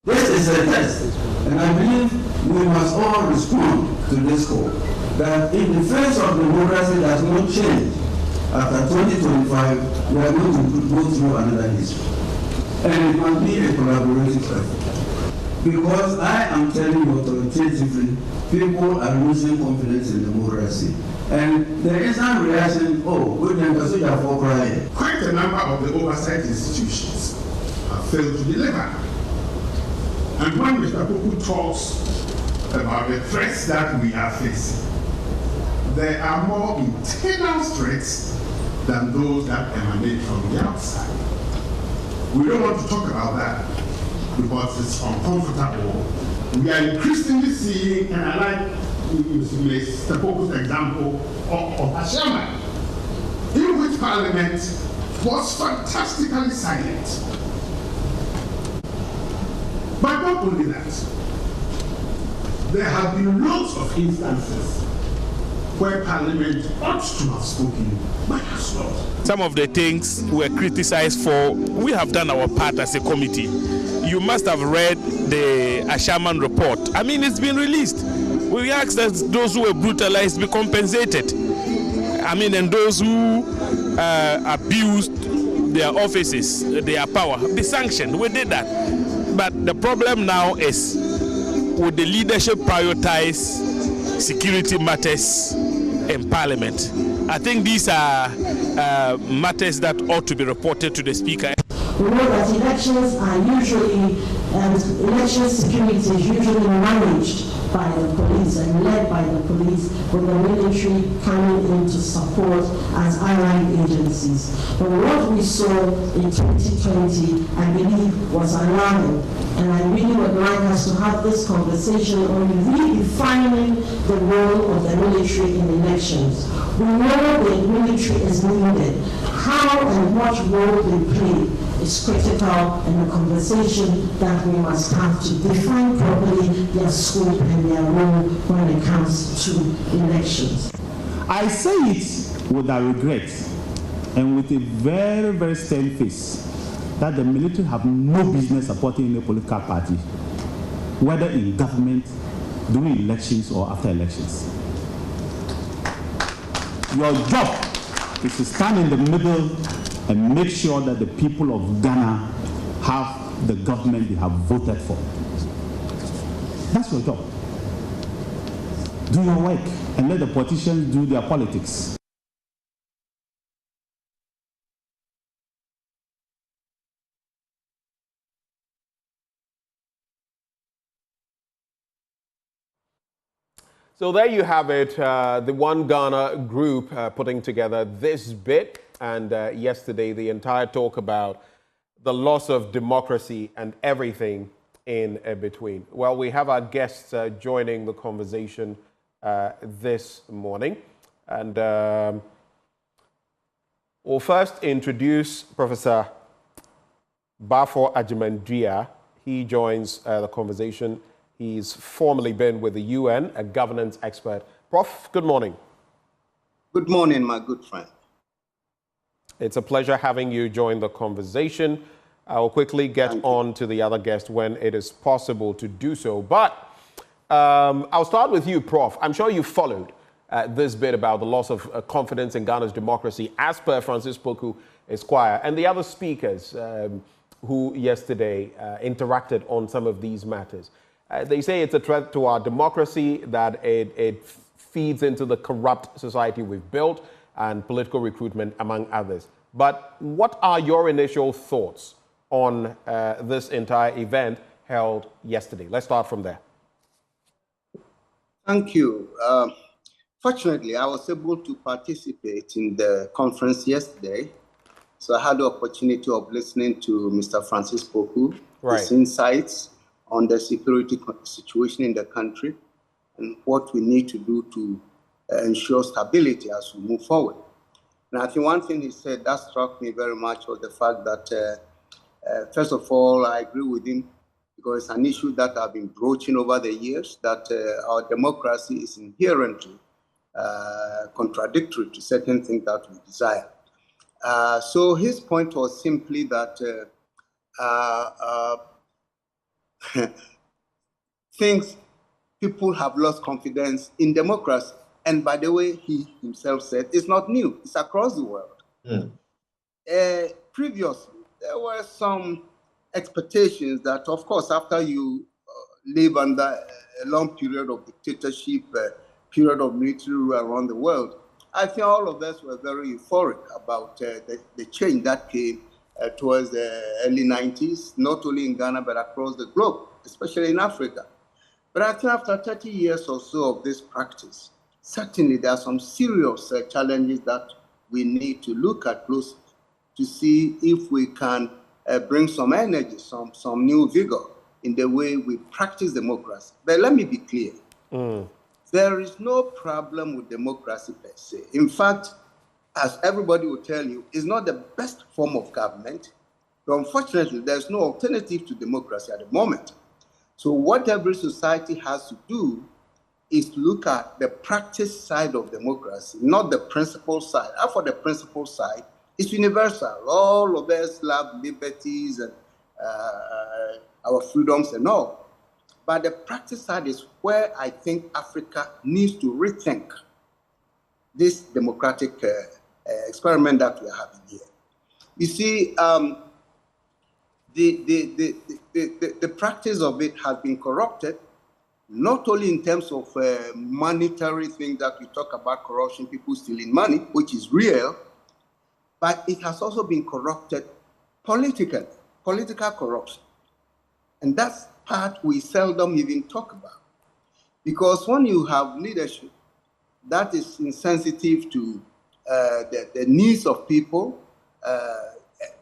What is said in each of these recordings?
This is a test, and I believe we must all respond to this call. That if the face of democracy does not change after 2025, we are going to go through another history. And it must be a collaborative effort. Because I am telling you authoritatively, people are losing confidence in democracy. And there is a reaction, oh, good members, you are for crying. Quite a number of the oversight institutions have failed to deliver. And when Mr. Poku talks about the threats that we are facing, there are more internal threats than those that emanate from the outside. We don't want to talk about that because it's uncomfortable. We are increasingly seeing, and I like Mr. Poku's example of Agyeman, in which Parliament was fantastically silent. But not only that, there have been lots of instances where Parliament ought to have spoken, but has not. Some of the things we're criticized for, we have done our part as a committee. You must have read the Agyeman report. I mean, it's been released. We asked that those who were brutalized be compensated. I mean, and those who abused their offices, their power, be sanctioned. We did that. But the problem now is, would the leadership prioritize security matters in Parliament? I think these are matters that ought to be reported to the Speaker. We know that elections are usually, election security is usually managed by the police and led by the police, with the military coming in to support as allied agencies. But what we saw in 2020, I believe, was alarming. And I really would like us to have this conversation on redefining the role of the military in elections. We know the military is needed. How and what role they play is critical, and a conversation that we must have to define properly their scope and their role when it comes to elections. I say it with a regret and with a very, very stern face that the military have no business supporting any political party, whether in government, during elections or after elections. Your job is to stand in the middle and make sure that the people of Ghana have the government they have voted for. That's your job. Do your work and let the politicians do their politics. So there you have it, the One Ghana group putting together this bit. And yesterday, the entire talk about the loss of democracy and everything in between. Well, we have our guests joining the conversation this morning. And we'll first introduce Professor Bafo Agyeman-Duah. He joins the conversation. He's formerly been with the UN, a governance expert. Prof, good morning. Good morning, my good friend. It's a pleasure having you join the conversation. I'll quickly get on to the other guest when it is possible to do so. But I'll start with you, Prof. I'm sure you followed this bit about the loss of confidence in Ghana's democracy, as per Francis Poku Esquire and the other speakers who yesterday interacted on some of these matters. They say it's a threat to our democracy, that it feeds into the corrupt society we've built, and political recruitment, among others. But what are your initial thoughts on this entire event held yesterday? Let's start from there. Thank you. Fortunately, I was able to participate in the conference yesterday. So I had the opportunity of listening to Mr. Francis Poku, his insights on the security situation in the country and what we need to do to ensure stability as we move forward. And I think one thing he said that struck me very much was the fact that, first of all, I agree with him because it's an issue that I've been broaching over the years, that our democracy is inherently contradictory to certain things that we desire. So his point was simply that thinks people have lost confidence in democracy. And by the way, he himself said it's not new, it's across the world. Previously, there were some expectations that, of course, after you live under a long period of dictatorship, period of military rule around the world, I think all of us were very euphoric about the change that came towards the early 90s, not only in Ghana, but across the globe, especially in Africa. But I think after 30 years or so of this practice, certainly there are some serious challenges that we need to look at closely to see if we can bring some energy, some new vigor in the way we practice democracy. But let me be clear. There is no problem with democracy per se. In fact, as everybody will tell you, it's not the best form of government. But unfortunately, there's no alternative to democracy at the moment. So what every society has to do is to look at the practice side of democracy, not the principle side. And for the principle side, it's universal. All of us love liberties and our freedoms and all. But the practice side is where I think Africa needs to rethink this democratic experiment that we are having here. You see, the practice of it has been corrupted, not only in terms of monetary things that we talk about, corruption, people stealing money, which is real, but it has also been corrupted politically, political corruption. And that's part we seldom even talk about. Because when you have leadership that is insensitive to the needs of people,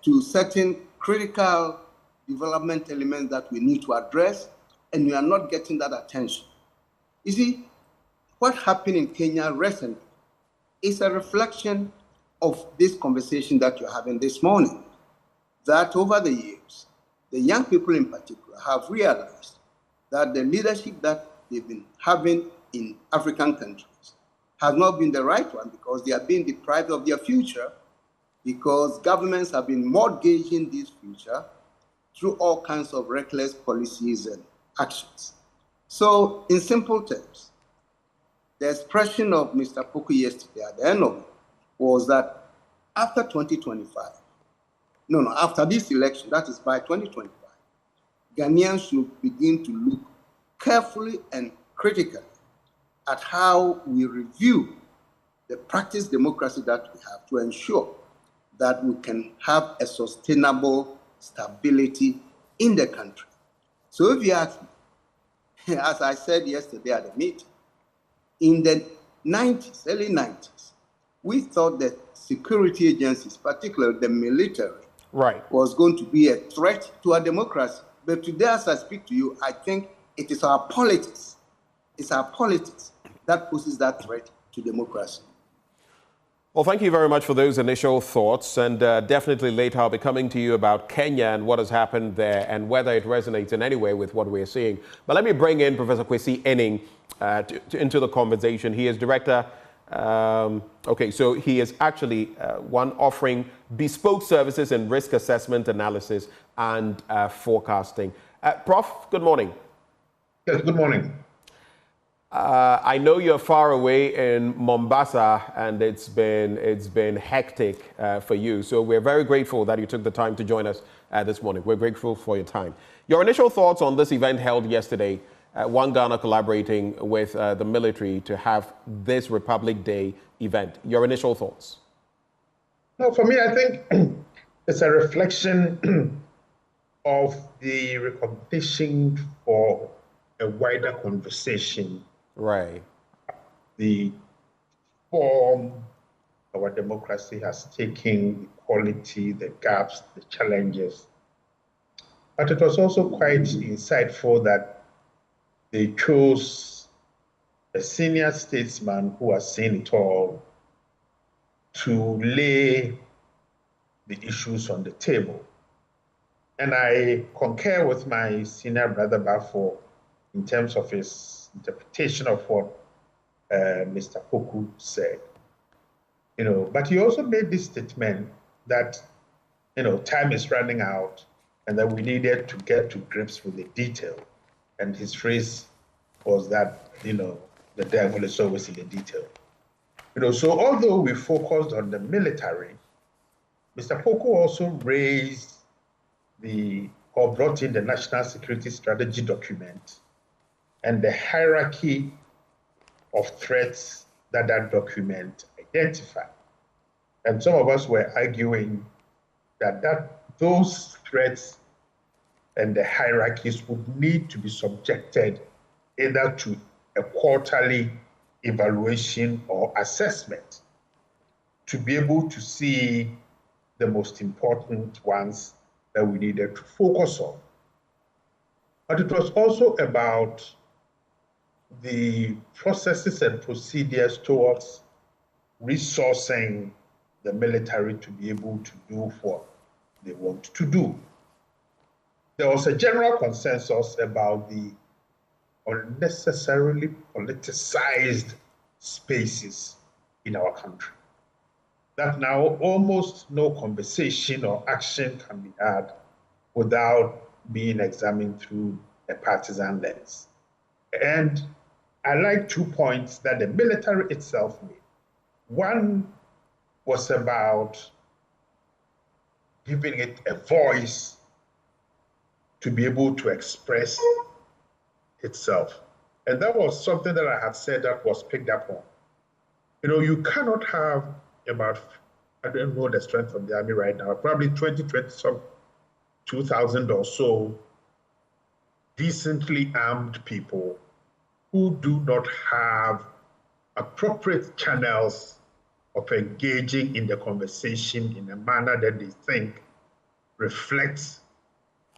to certain critical development elements that we need to address, and we are not getting that attention. You see, what happened in Kenya recently is a reflection of this conversation that you're having this morning, that over the years, the young people in particular have realized that the leadership that they've been having in African countries has not been the right one, because they are being deprived of their future, because governments have been mortgaging this future through all kinds of reckless policies and actions. So in simple terms, the expression of Mr. Poku yesterday at the end of it was that after 2025, after this election, that is by 2025, Ghanaians should begin to look carefully and critically at how we review the practice democracy that we have to ensure that we can have a sustainable stability in the country. So if you ask me, as I said yesterday at the meeting, in the 90s, early 90s, we thought that security agencies, particularly the military, was going to be a threat to our democracy. But today, as I speak to you, I think it is our politics. It's our politics that poses that threat to democracy. Well, thank you very much for those initial thoughts. And definitely later I'll be coming to you about Kenya and what has happened there and whether it resonates in any way with what we're seeing. But let me bring in Professor Kwesi Waning into the conversation. He is director. So he is actually one offering bespoke services in risk assessment analysis and forecasting. Prof, good morning. Yes, good morning. I know you're far away in Mombasa and it's been hectic for you. So we're very grateful that you took the time to join us this morning. We're grateful for your time. Your initial thoughts on this event held yesterday, One Ghana collaborating with the military to have this Republic Day event. Your initial thoughts? No, for me, I think it's a reflection of the recognition for a wider conversation. Right. The form our democracy has taken, the quality, the gaps, the challenges. But it was also quite insightful that they chose a senior statesman who has seen it all to lay the issues on the table. And I concur with my senior brother Bafo in terms of his interpretation of what Mr. Poku said. But he also made this statement that time is running out and that we needed to get to grips with the detail. And his phrase was that, the devil is always in the detail. So although we focused on the military, Mr. Poku also raised or brought in the National Security Strategy document and the hierarchy of threats that document identified. And some of us were arguing that those threats and the hierarchies would need to be subjected either to a quarterly evaluation or assessment to be able to see the most important ones that we needed to focus on. But it was also about the processes and procedures towards resourcing the military to be able to do what they want to do. There was a general consensus about the unnecessarily politicized spaces in our country, that now almost no conversation or action can be had without being examined through a partisan lens. And I like 2 points that the military itself made. One was about giving it a voice to be able to express itself. And that was something that I have said that was picked up on. You cannot have about, I don't know the strength of the army right now, probably 2,000 or so decently armed people who do not have appropriate channels of engaging in the conversation in a manner that they think reflects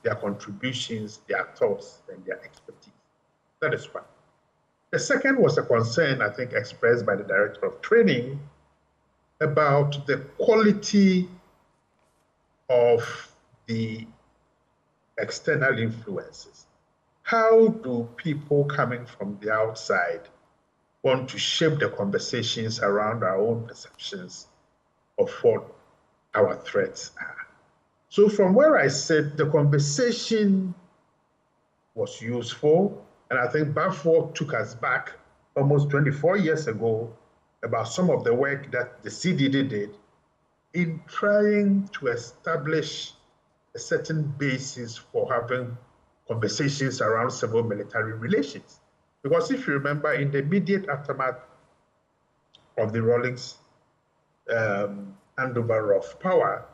their contributions, their thoughts, and their expertise. That is one. The second was a concern, I think, expressed by the Director of Training about the quality of the external influences. How do people coming from the outside want to shape the conversations around our own perceptions of what our threats are? So from where I said the conversation was useful, and I think Balfour took us back almost 24 years ago about some of the work that the CDD did in trying to establish a certain basis for having conversations around civil-military relations. Because if you remember, in the immediate aftermath of the Rawlings handover of power,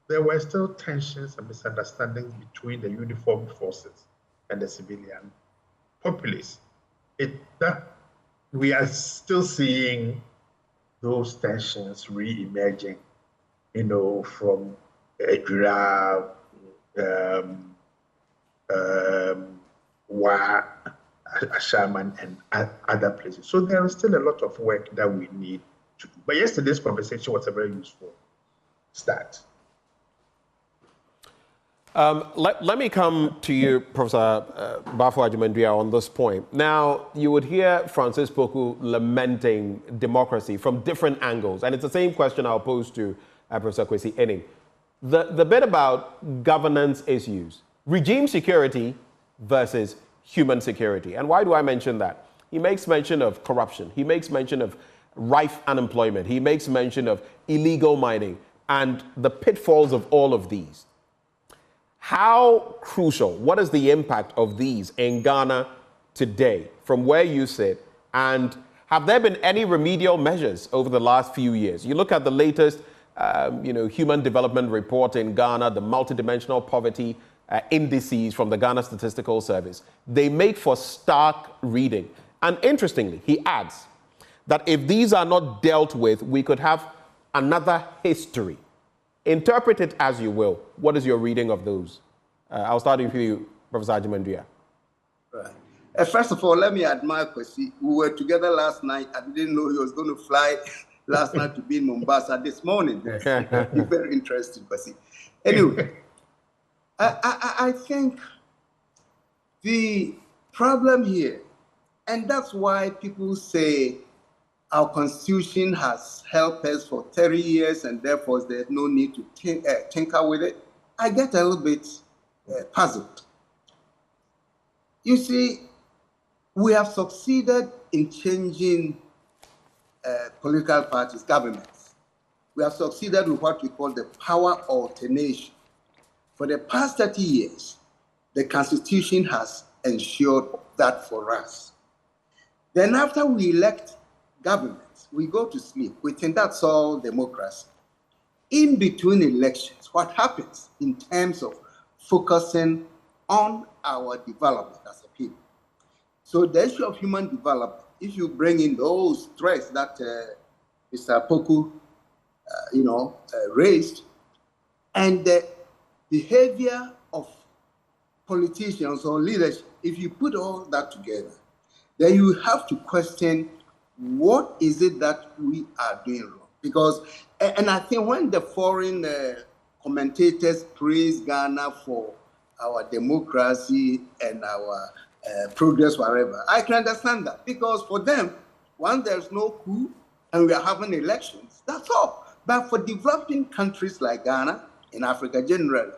there were still tensions and misunderstandings between the uniformed forces and the civilian populace. That we are still seeing those tensions re-emerging, from Agyeman-Duah, Agyeman, and other places. So there is still a lot of work that we need to do. But yesterday's conversation was a very useful start. Let me come to you, Professor Balfour Agyeman-Duah, on this point. Now, you would hear Francis Poku lamenting democracy from different angles, and it's the same question I'll pose to Professor Kwesi Waning. The bit about governance issues, regime security versus human security. And why do I mention that? He makes mention of corruption. He makes mention of rife unemployment. He makes mention of illegal mining and the pitfalls of all of these. How crucial, what is the impact of these in Ghana today from where you sit? And have there been any remedial measures over the last few years? You look at the latest Human Development Report in Ghana, the multidimensional poverty indices from the Ghana Statistical Service. They make for stark reading. And interestingly, he adds that if these are not dealt with, we could have another history. Interpret it as you will. What is your reading of those? I'll start with you, Professor Agyeman-Duah. Right. First of all, let me admire Kwesi. We were together last night. I didn't know he was going to fly last night to be in Mombasa this morning. Very interesting, Kwesi. Anyway, I think the problem here, and that's why people say our constitution has helped us for 30 years and therefore there's no need to tinker with it. I get a little bit puzzled. You see, we have succeeded in changing political parties, governments. We have succeeded with what we call the power alternation. For the past 30 years, the Constitution has ensured that for us. Then after we elect governments, we go to sleep. We think that's all democracy. In between elections, what happens in terms of focusing on our development as a people? So the issue of human development, if you bring in those threats that Mr. Poku, raised, and the behavior of politicians or leadership, if you put all that together, then you have to question what is it that we are doing wrong. Because, and I think when the foreign commentators praise Ghana for our democracy and our progress, wherever, I can understand that. Because for them, once there's no coup and we are having elections, that's all. But for developing countries like Ghana, in Africa generally,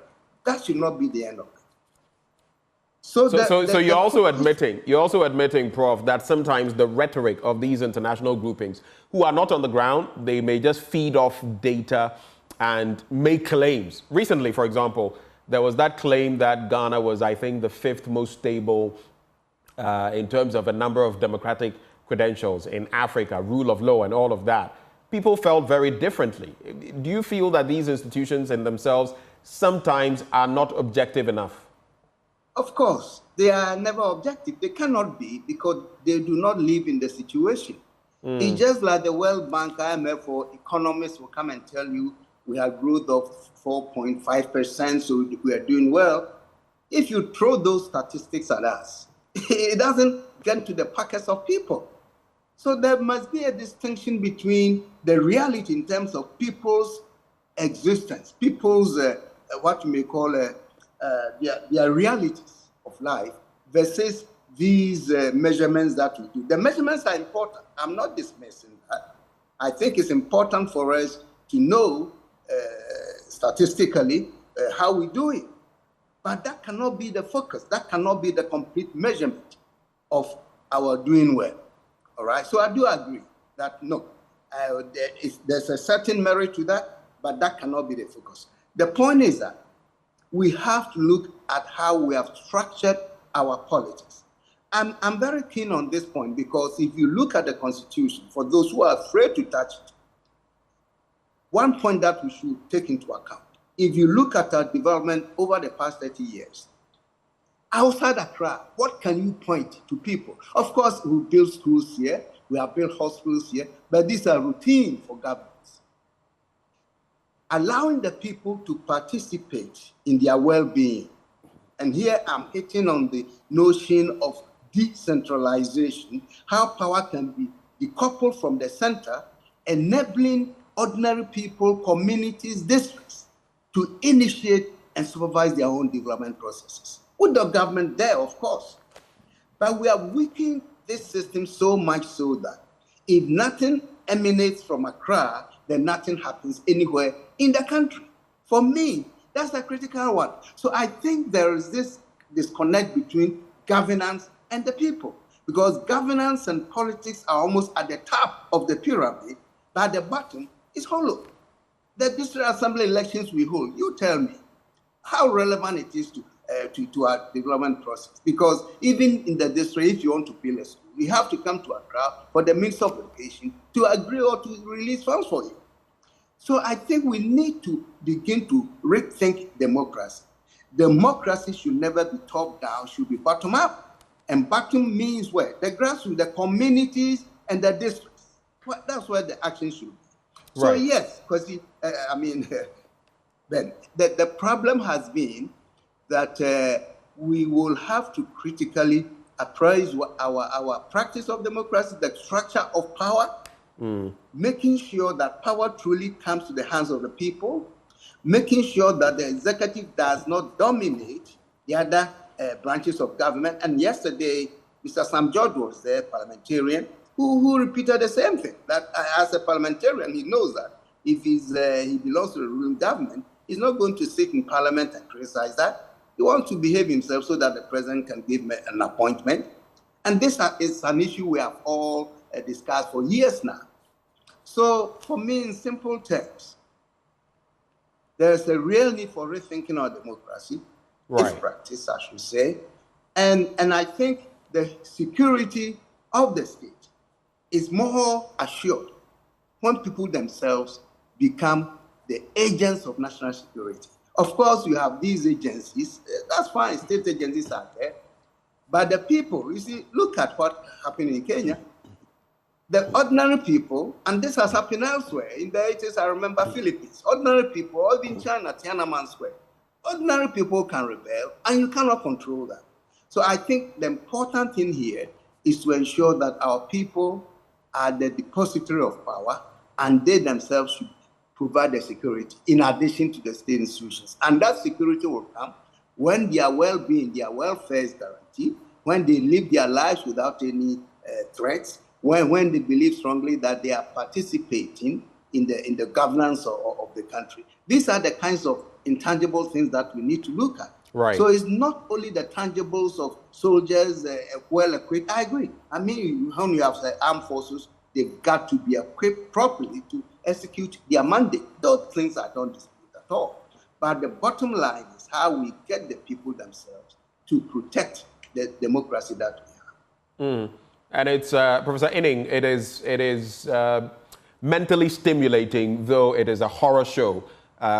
that should not be the end of it. So you're also admitting, Prof, that sometimes the rhetoric of these international groupings, who are not on the ground, they may just feed off data and make claims. Recently, for example, there was that claim that Ghana was, I think, the 5th most stable in terms of a number of democratic credentials in Africa, rule of law and all of that. People felt very differently. Do you feel that these institutions in themselves sometimes are not objective enough? Of course, they are never objective. They cannot be because they do not live in the situation. It's just like the World Bank, IMF, or economists will come and tell you we have growth of 4.5%, so we are doing well. If you throw those statistics at us, it doesn't get to the pockets of people. So there must be a distinction between the reality in terms of people's existence, people's what you may call their realities of life versus these measurements that we do. The measurements are important. I'm not dismissing that. I think it's important for us to know statistically how we do it. But that cannot be the focus. That cannot be the complete measurement of our doing well. All right? So I do agree that, no, there's a certain merit to that, but that cannot be the focus. The point is that we have to look at how we have structured our politics. I'm very keen on this point because if you look at the Constitution, for those who are afraid to touch it, one point that we should take into account, if you look at our development over the past 30 years, outside Accra, what can you point to people? Of course, we build schools here, we have built hospitals here, but these are routine for governments. Allowing the people to participate in their well-being. And here I'm hitting on the notion of decentralization, how power can be decoupled from the center, enabling ordinary people, communities, districts to initiate and supervise their own development processes. With the government there, of course. But we have weakened this system so much so that if nothing emanates from Accra, then nothing happens anywhere in the country. For me, that's a critical one. So I think there is this disconnect between governance and the people, because governance and politics are almost at the top of the pyramid, but at the bottom is hollow. The district assembly elections we hold, you tell me how relevant it is to our development process. Because even in the district, if you want to build a school, you have to come to Accra for the Minister of Education to agree or to release funds for you. So I think we need to begin to rethink democracy. Democracy should never be top down, should be bottom up. And bottom means where? The grassroots, the communities, and the districts. Well, that's where the action should be. So right. Yes, because Ben, the problem has been that we will have to critically appraise our practice of democracy, the structure of power, making sure that power truly comes to the hands of the people, making sure that the executive does not dominate the other branches of government. And yesterday, Mr. Sam George was there, parliamentarian, who repeated the same thing, that as a parliamentarian, he knows that if he belongs to the ruling government, He's not going to sit in Parliament and criticize that. He wants to behave himself so that the president can give him an appointment. And this is an issue we have all discussed for years now. So for me, in simple terms, there's a real need for rethinking our democracy, its practice, I should say. And I think the security of the state is more assured when people themselves become the agents of national security. Of course, you have these agencies, that's fine, state agencies are there, but the people, you see, look at what happened in Kenya. The ordinary people, and this has happened elsewhere, in the 80s, I remember Philippines, ordinary people, or in China, Tiananmen Square, ordinary people can rebel, and you cannot control that. So I think the important thing here is to ensure that our people are the depository of power, and they themselves should provide the security in addition to the state institutions. And that security will come when their well-being, their welfare is guaranteed, when they live their lives without any threats, when they believe strongly that they are participating in the governance of the country. These are the kinds of intangible things that we need to look at. Right. So it's not only the tangibles of soldiers well-equipped. I agree. I mean, when you have the armed forces, they've got to be equipped properly to execute their mandate. Those things I don't dispute at all. But the bottom line is how we get the people themselves to protect the democracy that we have. And it's, Professor Waning, it is mentally stimulating, though it is a horror show.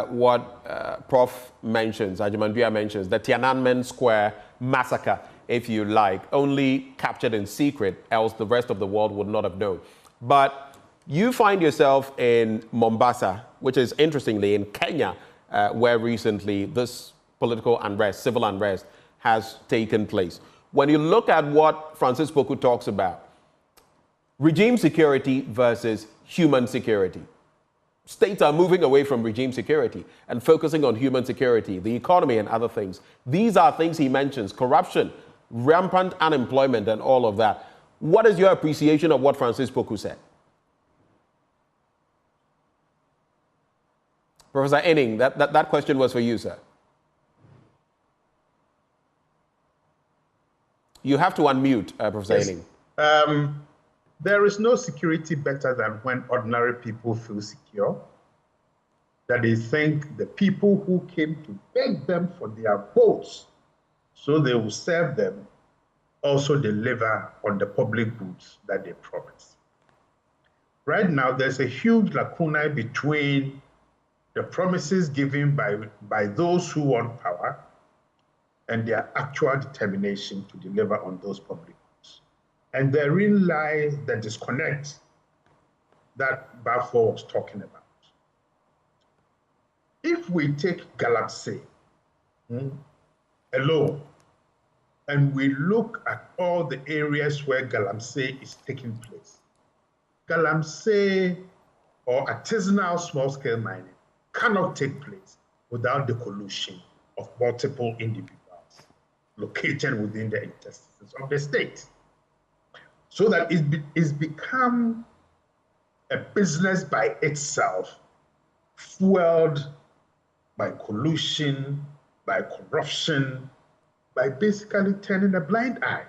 What Prof mentions, Agyeman-Duah mentions, the Tiananmen Square massacre, if you like, only captured in secret, else the rest of the world would not have known. But you find yourself in Mombasa, which is interestingly in Kenya, where recently this political unrest, civil unrest, has taken place. When you look at what Francis Poku talks about, regime security versus human security. States are moving away from regime security and focusing on human security, the economy and other things. These are things he mentions, corruption, rampant unemployment and all of that. What is your appreciation of what Francis Poku said? Professor Waning, that question was for you, sir. You have to unmute, Professor Waning. There is no security better than when ordinary people feel secure, that they think the people who came to beg them for their votes so they will serve them also deliver on the public goods that they promise. Right now, there's a huge lacuna between the promises given by those who want power and their actual determination to deliver on those public goods. And therein lies the disconnect that Balfour was talking about. If we take Galamsey alone, and we look at all the areas where Galamsey is taking place, Galamsey or artisanal small-scale mining cannot take place without the collusion of multiple individuals located within the interstices of the state. So that it's become a business by itself, fueled by collusion, by corruption, by basically turning a blind eye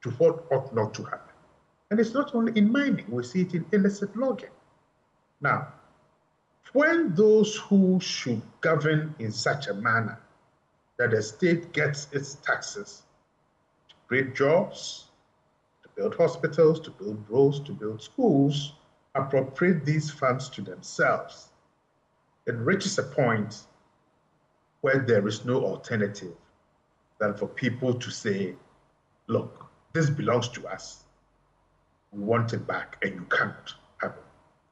to what ought not to happen. And it's not only in mining, we see it in illicit logging. Now, when those who should govern in such a manner that the state gets its taxes to create jobs, to build hospitals, to build roads, to build schools, appropriate these funds to themselves, it reaches a point where there is no alternative than for people to say, look, this belongs to us. We want it back, and you cannot have it.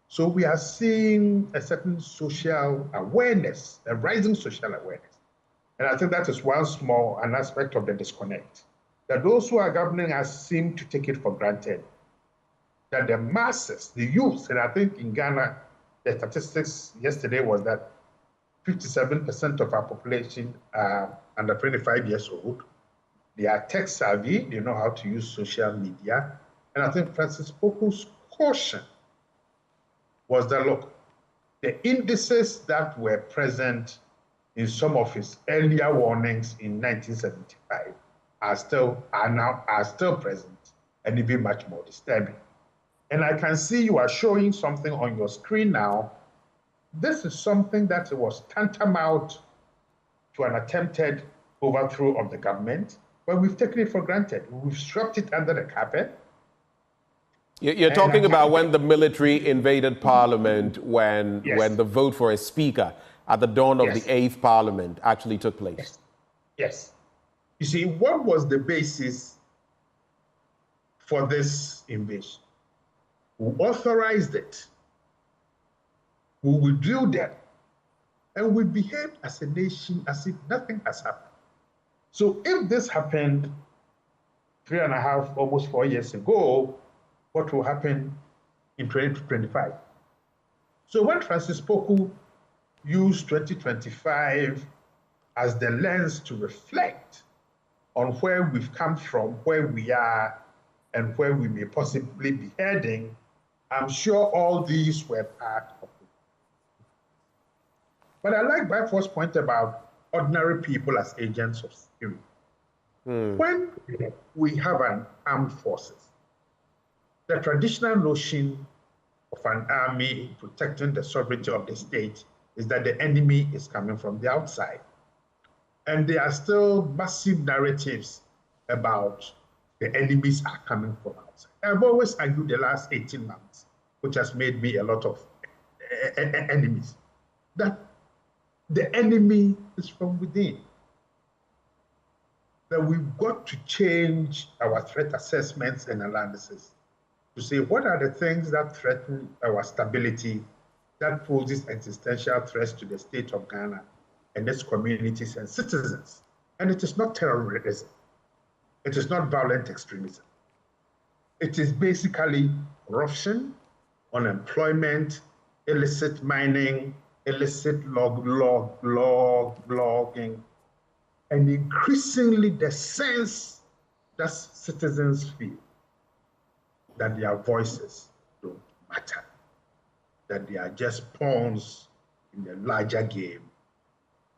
So we are seeing a certain social awareness, a rising social awareness. And I think that is an aspect of the disconnect, that those who are governing us seem to take it for granted, that the masses, the youth, and I think in Ghana, the statistics yesterday was that 57% of our population are under 25 years old. They are tech savvy, they know how to use social media. And I think Francis Poku's caution was that, look, the indices that were present in some of his earlier warnings in 1975 are still present and even much more disturbing. And I can see you are showing something on your screen now. This is something that was tantamount to an attempted overthrow of the government, but we've taken it for granted. We've swept it under the carpet. You're talking about when the military invaded Parliament, when the vote for a speaker at the dawn of the 8th Parliament actually took place. Yes. You see, what was the basis for this invasion? Who authorized it? Who withdrew them? And we behaved as a nation as if nothing has happened. So if this happened 3.5, almost 4 years ago, what will happen in 2025? So when Francis Poku used 2025 as the lens to reflect on where we've come from, where we are, and where we may possibly be heading, I'm sure all these were part of it. But I like Bafo's point about ordinary people as agents of security. When we have an armed forces, the traditional notion of an army protecting the sovereignty of the state is that the enemy is coming from the outside. And there are still massive narratives about the enemies are coming from outside. I've always argued the last 18 months, which has made me a lot of enemies, that the enemy is from within. That we've got to change our threat assessments and analysis to say what are the things that threaten our stability, that poses existential threats to the state of Ghana and its communities and citizens. And it is not terrorism. It is not violent extremism. It is basically corruption, unemployment, illicit mining, illicit logging, and increasingly the sense that citizens feel that their voices don't matter, that they are just pawns in the larger game,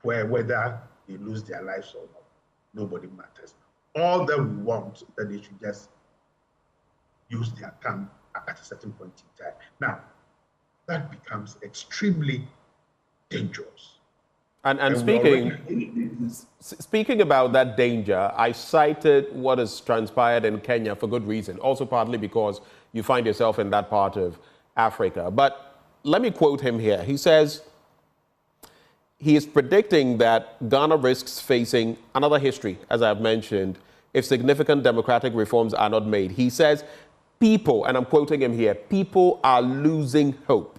where whether they lose their lives or not, nobody matters. All that we want is that they should just use their tongue at a certain point in time. Now, that becomes extremely dangerous. And speaking about that danger, I cited what has transpired in Kenya for good reason, also partly because you find yourself in that part of Africa. But let me quote him here. He says he is predicting that Ghana risks facing another history, as I've mentioned, if significant democratic reforms are not made. He says people, and I'm quoting him here, people are losing hope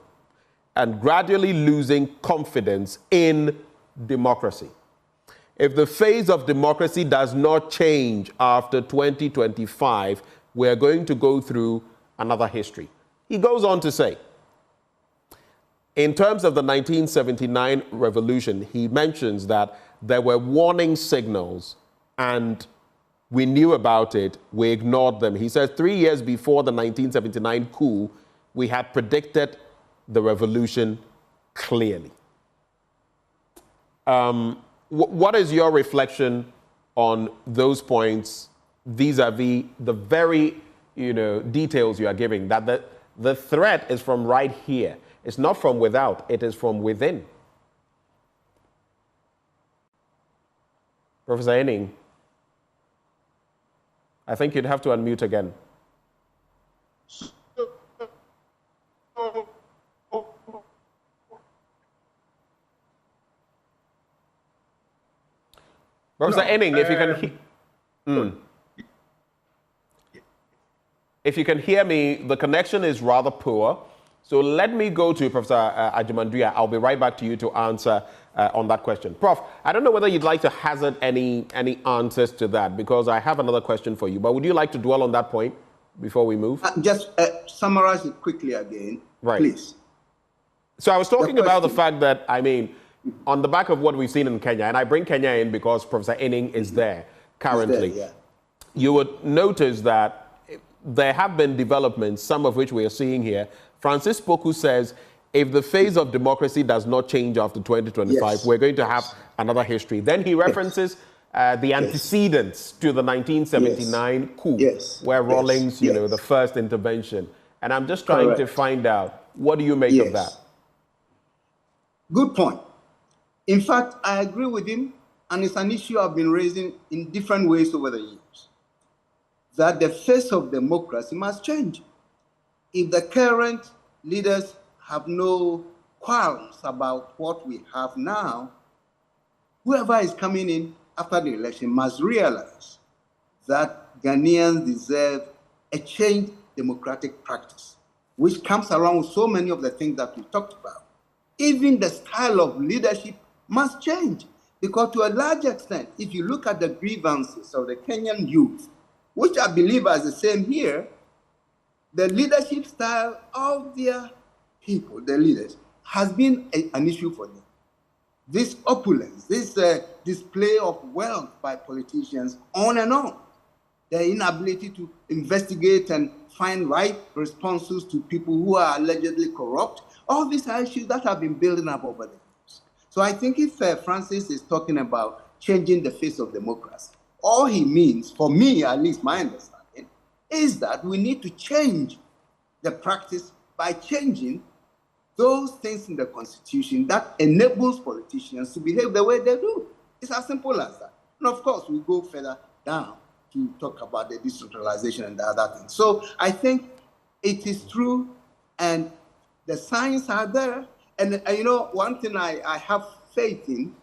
and gradually losing confidence in democracy. If the phase of democracy does not change after 2025, we're going to go through another history. He goes on to say, in terms of the 1979 revolution, he mentions that there were warning signals and we knew about it, we ignored them. He says 3 years before the 1979 coup, we had predicted the revolution clearly. What is your reflection on those points vis-a-vis the very details you are giving, that the threat is from right here? It's not from without, it is from within. Professor Waning, I think you'd have to unmute again. Professor Waning, if you can hear me, the connection is rather poor. So let me go to Professor Agyeman-Duah. I'll be right back to you to answer on that question. Prof, I don't know whether you'd like to hazard any answers to that, because I have another question for you. But would you like to dwell on that point before we move? Just summarize it quickly again, please. So I was talking about the fact that, on the back of what we've seen in Kenya, and I bring Kenya in because Professor Waning is there currently, you would notice that there have been developments, some of which we are seeing here. Francis Poku says if the phase of democracy does not change after 2025, we're going to have another history. Then he references the antecedents to the 1979 coup, where Rawlings, you know, the first intervention. And I'm just trying to find out, what do you make of that? Good point. In fact, I agree with him, and it's an issue I've been raising in different ways over the years, that the face of democracy must change. If the current leaders have no qualms about what we have now, whoever is coming in after the election must realize that Ghanaians deserve a changed democratic practice, which comes along with so many of the things that we talked about. Even the style of leadership must change, because to a large extent, if you look at the grievances of the Kenyan youth, which I believe are the same here, the leadership style of their people, the leaders, has been an issue for them. This opulence, this display of wealth by politicians, on and on. Their inability to investigate and find right responses to people who are allegedly corrupt. All these are issues that have been building up over the years. So I think if Francis is talking about changing the face of democracy, all he means, for me, at least my understanding, is that we need to change the practice by changing those things in the Constitution that enables politicians to behave the way they do. It's as simple as that. And of course, we go further down to talk about the decentralization and the other things. So I think it is true, and the signs are there. And you know, one thing I have faith in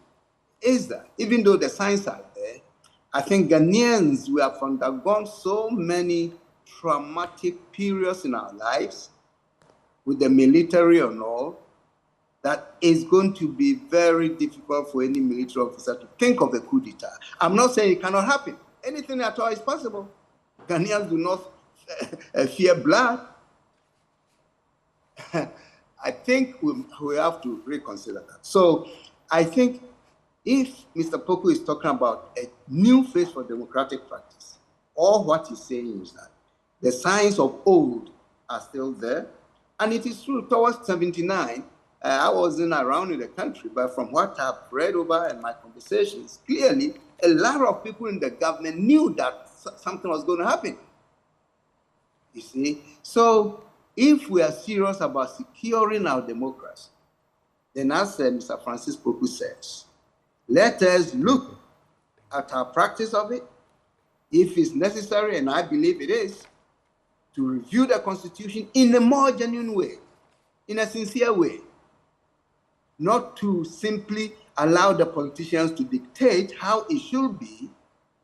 is that even though the signs are there, I think Ghanaians, we have undergone so many traumatic periods in our lives, with the military and all, that is going to be very difficult for any military officer to think of a coup d'etat. I'm not saying it cannot happen. Anything at all is possible. Ghanaians do not fear blood. I think we have to reconsider that. So I think if Mr. Poku is talking about a new phase for democratic practice, all what he's saying is that the signs of old are still there. And it is true, towards 79, I wasn't around in the country, but from what I've read over and my conversations, clearly a lot of people in the government knew that something was going to happen. You see? So if we are serious about securing our democracy, then as Mr. Francis Poku says, let us look at our practice of it. If it's necessary, and I believe it is, to review the Constitution in a more genuine way, in a sincere way, not to simply allow the politicians to dictate how it should be,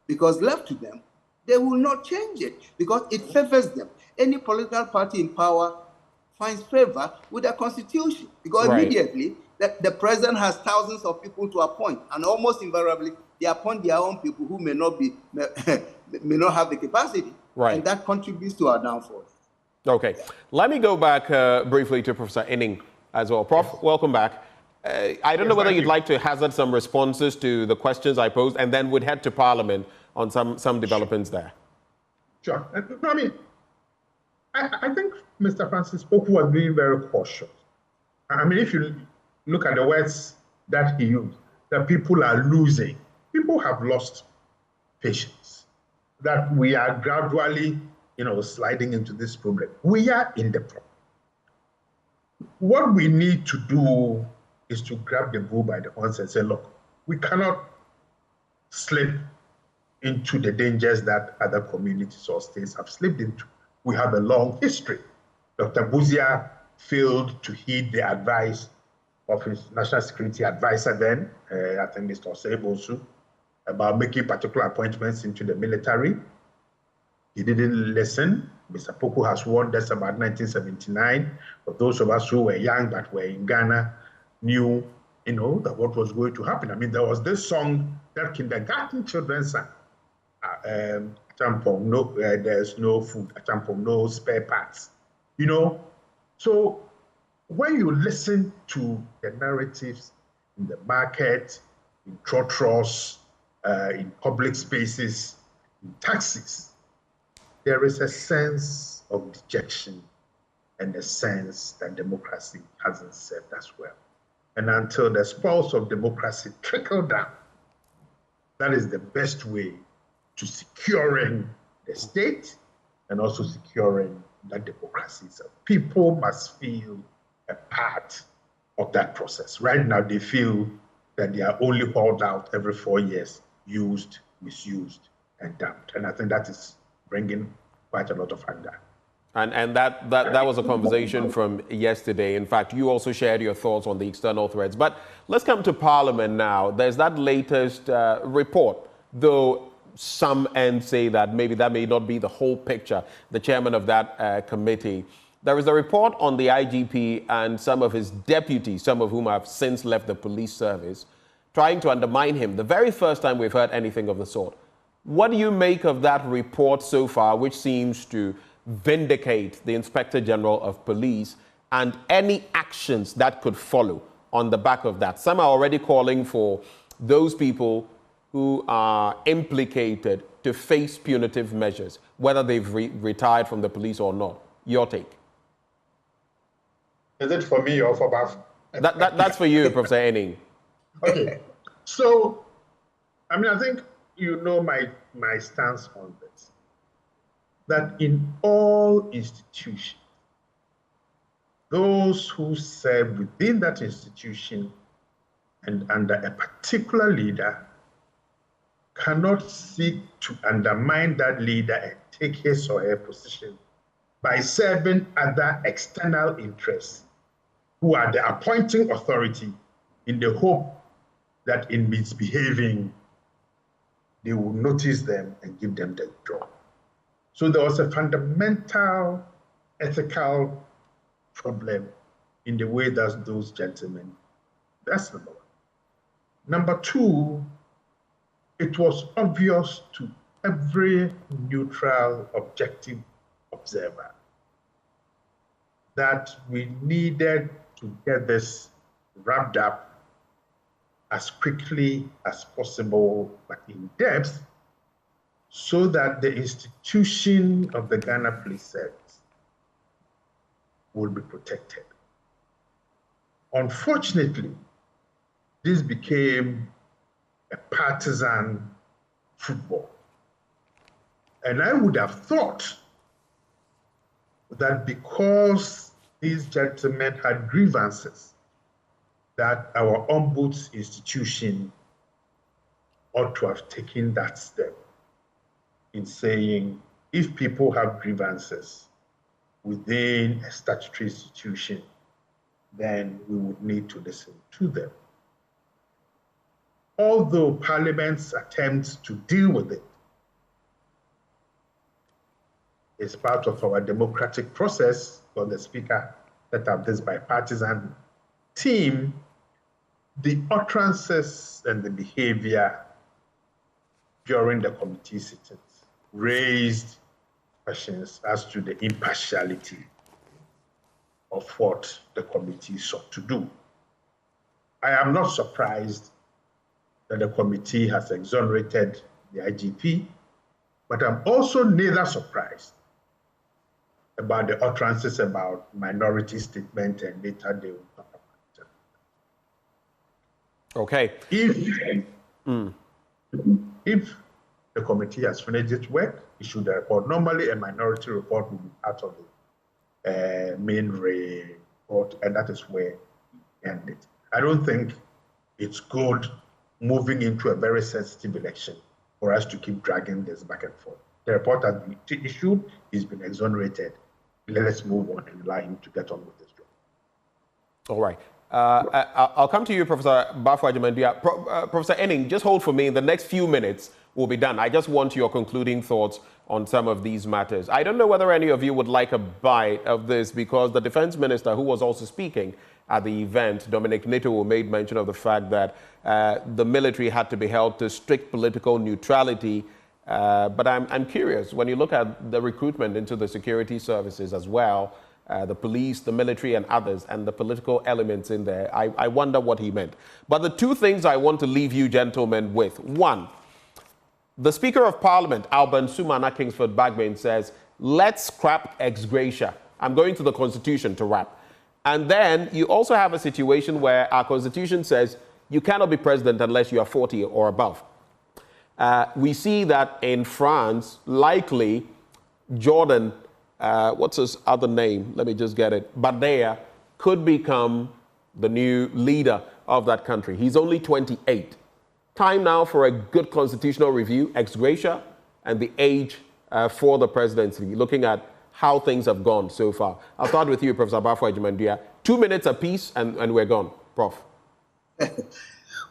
because left to them, they will not change it, because it favors them. Any political party in power finds favor with the Constitution, because immediately the president has thousands of people to appoint, and almost invariably they appoint their own people who may not have the capacity. And that contributes to our downfall. Okay. Let me go back briefly to Professor Waning as well. Prof, welcome back. I don't know whether you'd like to hazard some responses to the questions I posed, and then we'd head to Parliament on some developments there. Sure. I mean, I think Mr. Francis Poku was being very cautious. I mean, if you look at the words that he used, that people are losing. People have lost patience. That we are gradually, sliding into this problem. We are in the problem. What we need to do is to grab the bull by the horns and say, look, we cannot slip into the dangers that other communities or states have slipped into. We have a long history. Dr. Buzia failed to heed the advice of his national security advisor then, I think Mr. Oseibosu, about making particular appointments into the military. He didn't listen. Mr. Poku has warned us about 1979. For those of us who were young but were in Ghana, knew, that what was going to happen. I mean, there was this song that kindergarten children sang. Champong, no, there's no food. Champong, no spare parts. So when you listen to the narratives in the market, in trotros, in public spaces, in taxis, there is a sense of dejection and a sense that democracy hasn't served us well. And until the spoils of democracy trickle down, that is the best way to securing the state and also securing that democracy. So people must feel a part of that process. Right now, they feel that they are only hauled out every 4 years, used, misused, and dumped. And I think that is bringing quite a lot of anger. And that was a conversation from yesterday. In fact, you also shared your thoughts on the external threats. But let's come to Parliament now. There's that latest report, though some ends say that maybe that may not be the whole picture. The chairman of that committee. There is a report on the IGP and some of his deputies, some of whom have since left the police service, trying to undermine him. The very first time we've heard anything of the sort. What do you make of that report so far, which seems to vindicate the Inspector General of Police and any actions that could follow on the back of that? Some are already calling for those people who are implicated to face punitive measures, whether they've retired from the police or not. Your take? Is it for me or for Baf? That's for you, Professor Waning. Okay. So, I mean, I think you know my stance on this. That in all institutions, those who serve within that institution and under a particular leader cannot seek to undermine that leader and take his or her position by serving other external interests who are the appointing authority in the hope that in misbehaving, they will notice them and give them the job. So there was a fundamental ethical problem in the way that those gentlemen, that's number one. Number two, it was obvious to every neutral, objective observer that we needed to get this wrapped up as quickly as possible, but in depth, so that the institution of the Ghana Police Service will be protected. Unfortunately, this became a partisan football. And I would have thought that because these gentlemen had grievances, that our ombuds institution ought to have taken that step in saying, if people have grievances within a statutory institution, then we would need to listen to them. Although Parliament's attempts to deal with it is part of our democratic process, for the Speaker set up this bipartisan team, the utterances and the behavior during the committee sittings raised questions as to the impartiality of what the committee sought to do. I am not surprised that the committee has exonerated the IGP, but I'm also neither surprised about the utterances about minority statement, and later they will talk about it. Okay. If the committee has finished its work, it should report. Normally, a minority report will be part of the main report, and that is where we end it. I don't think it's good moving into a very sensitive election for us to keep dragging this back and forth. The report has been issued, he's been exonerated. Let us move on and allow him to get on with this job. All right. I'll come to you, Professor Agyeman-Duah. Professor Waning, just hold for me. In the next few minutes, we'll be done. I just want your concluding thoughts on some of these matters. I don't know whether any of you would like a bite of this, because the defense minister, who was also speaking at the event, Dominic Nitto, made mention of the fact that the military had to be held to strict political neutrality. But I'm curious, when you look at the recruitment into the security services as well, the police, the military, and others, and the political elements in there, I wonder what he meant. But the two things I want to leave you gentlemen with. One, the Speaker of Parliament, Alban Sumana Kingsford Bagbane, says, let's scrap ex gratia I'm going to the Constitution to wrap. And then you also have a situation where our Constitution says you cannot be president unless you are 40 or above. We see that in France, likely Jordan, what's his other name? Let me just get it. Badea could become the new leader of that country. He's only 28. Time now for a good constitutional review, ex gratia, and the age for the presidency, looking at how things have gone so far. I'll start with you, Professor Agyeman-Duah. 2 minutes apiece, and we're gone. Prof.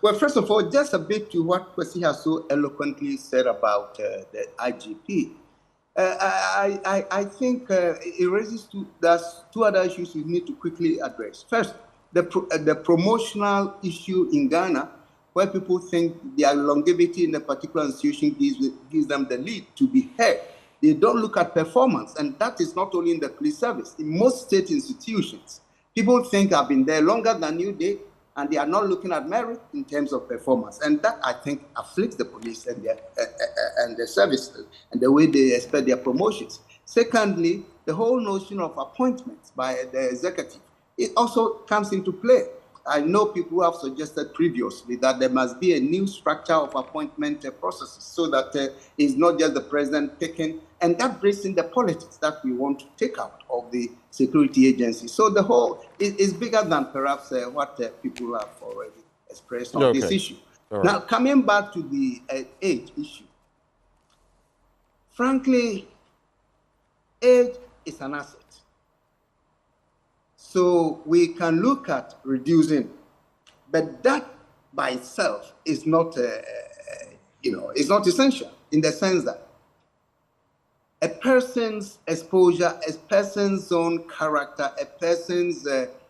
Well, first of all, just a bit to what Kwesi has so eloquently said about the IGP. I think it raises there's two other issues we need to quickly address. First, the promotional issue in Ghana, where people think their longevity in a particular institution gives them the lead to be heard. They don't look at performance, and that is not only in the police service. In most state institutions, people think I've been there longer than you did, and they are not looking at merit in terms of performance. And that, I think, afflicts the police and their services and the way they expect their promotions. Secondly, the whole notion of appointments by the executive, it also comes into play. I know people who have suggested previously that there must be a new structure of appointment processes so that it's not just the president picking, and that brings in the politics that we want to take out of the security agency. So the whole is bigger than perhaps what people have already expressed on this issue. Right. Now, coming back to the age issue, frankly, age is an asset. So we can look at reducing, but that by itself is not, it's not essential in the sense that a person's exposure, a person's own character, a person's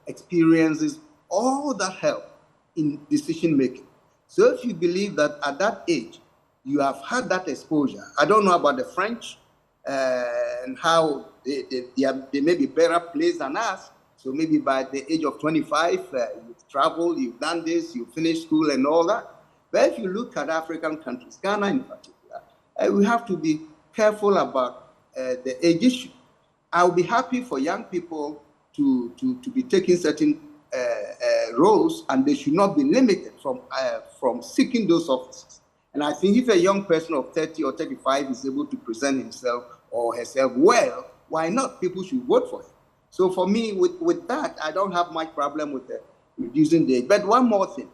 experiences, all that help in decision making. So if you believe that at that age you have had that exposure, I don't know about the French and how they may be better placed than us. So maybe by the age of 25, you've traveled, you've done this, you've finished school and all that. But if you look at African countries, Ghana in particular, we have to be careful about the age issue. I'll be happy for young people to be taking certain roles, and they should not be limited from seeking those offices. And I think if a young person of 30 or 35 is able to present himself or herself well, why not? People should vote for him. So for me, with that, I don't have much problem with reducing the age. But one more thing.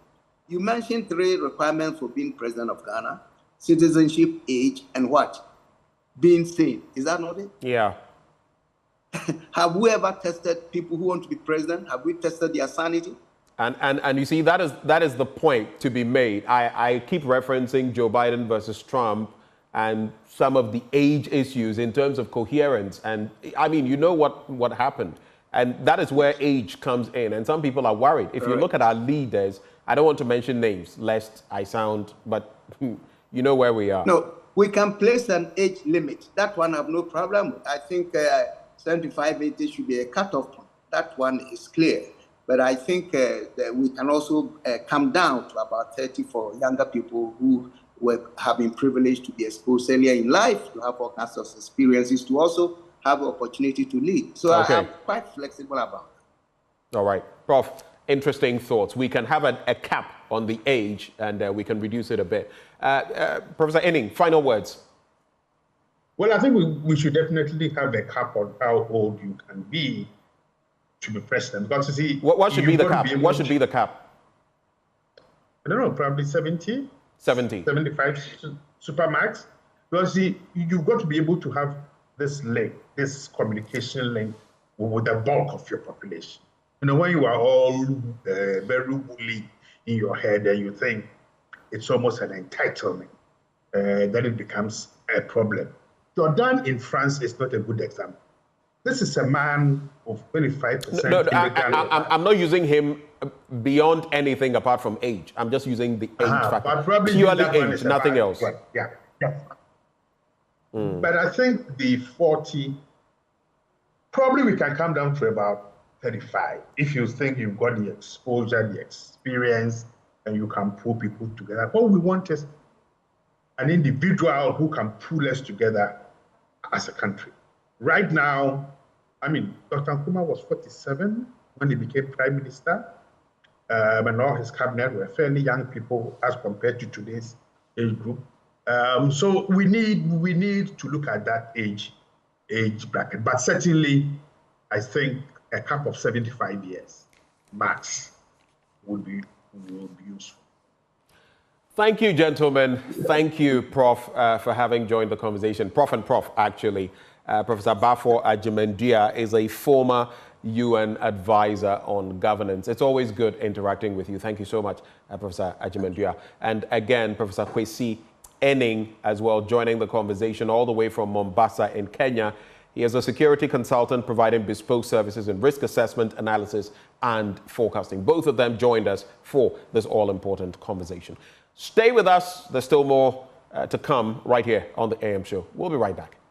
You mentioned 3 requirements for being president of Ghana: citizenship, age, and what? Being sane. Is that not it? Yeah. Have we ever tested people who want to be president? Have we tested their sanity? And you see, that is the point to be made. I keep referencing Joe Biden versus Trump and some of the age issues in terms of coherence. And I mean, you know what happened. And that is where age comes in. And some people are worried. If you look at our leaders, I don't want to mention names, lest I sound, but you know where we are. No, we can place an age limit. That one I have no problem with. I think 75, 80 should be a cutoff point. That one is clear. But I think that we can also come down to about 30 for younger people who have been privileged to be exposed earlier in life, to have all kinds of experiences, to also have the opportunity to lead. So I'm quite flexible about it. All right. Prof, interesting thoughts. We can have a cap on the age, and we can reduce it a bit. Professor Waning, final words. Well, I think we should definitely have a cap on how old you can be to be president. Because you see, what should be the cap? What should be the cap? I don't know, probably 70? 70. 75 supermax. Because see, you've got to be able to have this link, this communication link with the bulk of your population. You know, when you are all very woolly in your head and you think it's almost an entitlement, then it becomes a problem. Jordan in France is not a good example. This is a man of 25%. No, I'm not using him beyond anything apart from age. I'm just using the age factor. But probably purely age, nothing else. Right. Yeah. But I think the 40, probably we can come down to about 35. If you think you've got the exposure, the experience, and you can pull people together. What we want is an individual who can pull us together as a country. Right now, Dr. Nkrumah was 47 when he became prime minister, and all his cabinet were fairly young people as compared to today's age group. So we need to look at that age bracket. But certainly, I think a cap of 75 years max would be useful. Thank you, gentlemen. Thank you, Prof, for having joined the conversation. Prof and Prof, actually. Professor Bafo Agyeman-Duah is a former UN advisor on governance. It's always good interacting with you. Thank you so much, Professor Agyeman-Duah. And again, Professor Kwesi Enning as well, joining the conversation all the way from Mombasa in Kenya. He is a security consultant providing bespoke services in risk assessment, analysis, and forecasting. Both of them joined us for this all-important conversation. Stay with us. There's still more to come right here on the AM show. We'll be right back.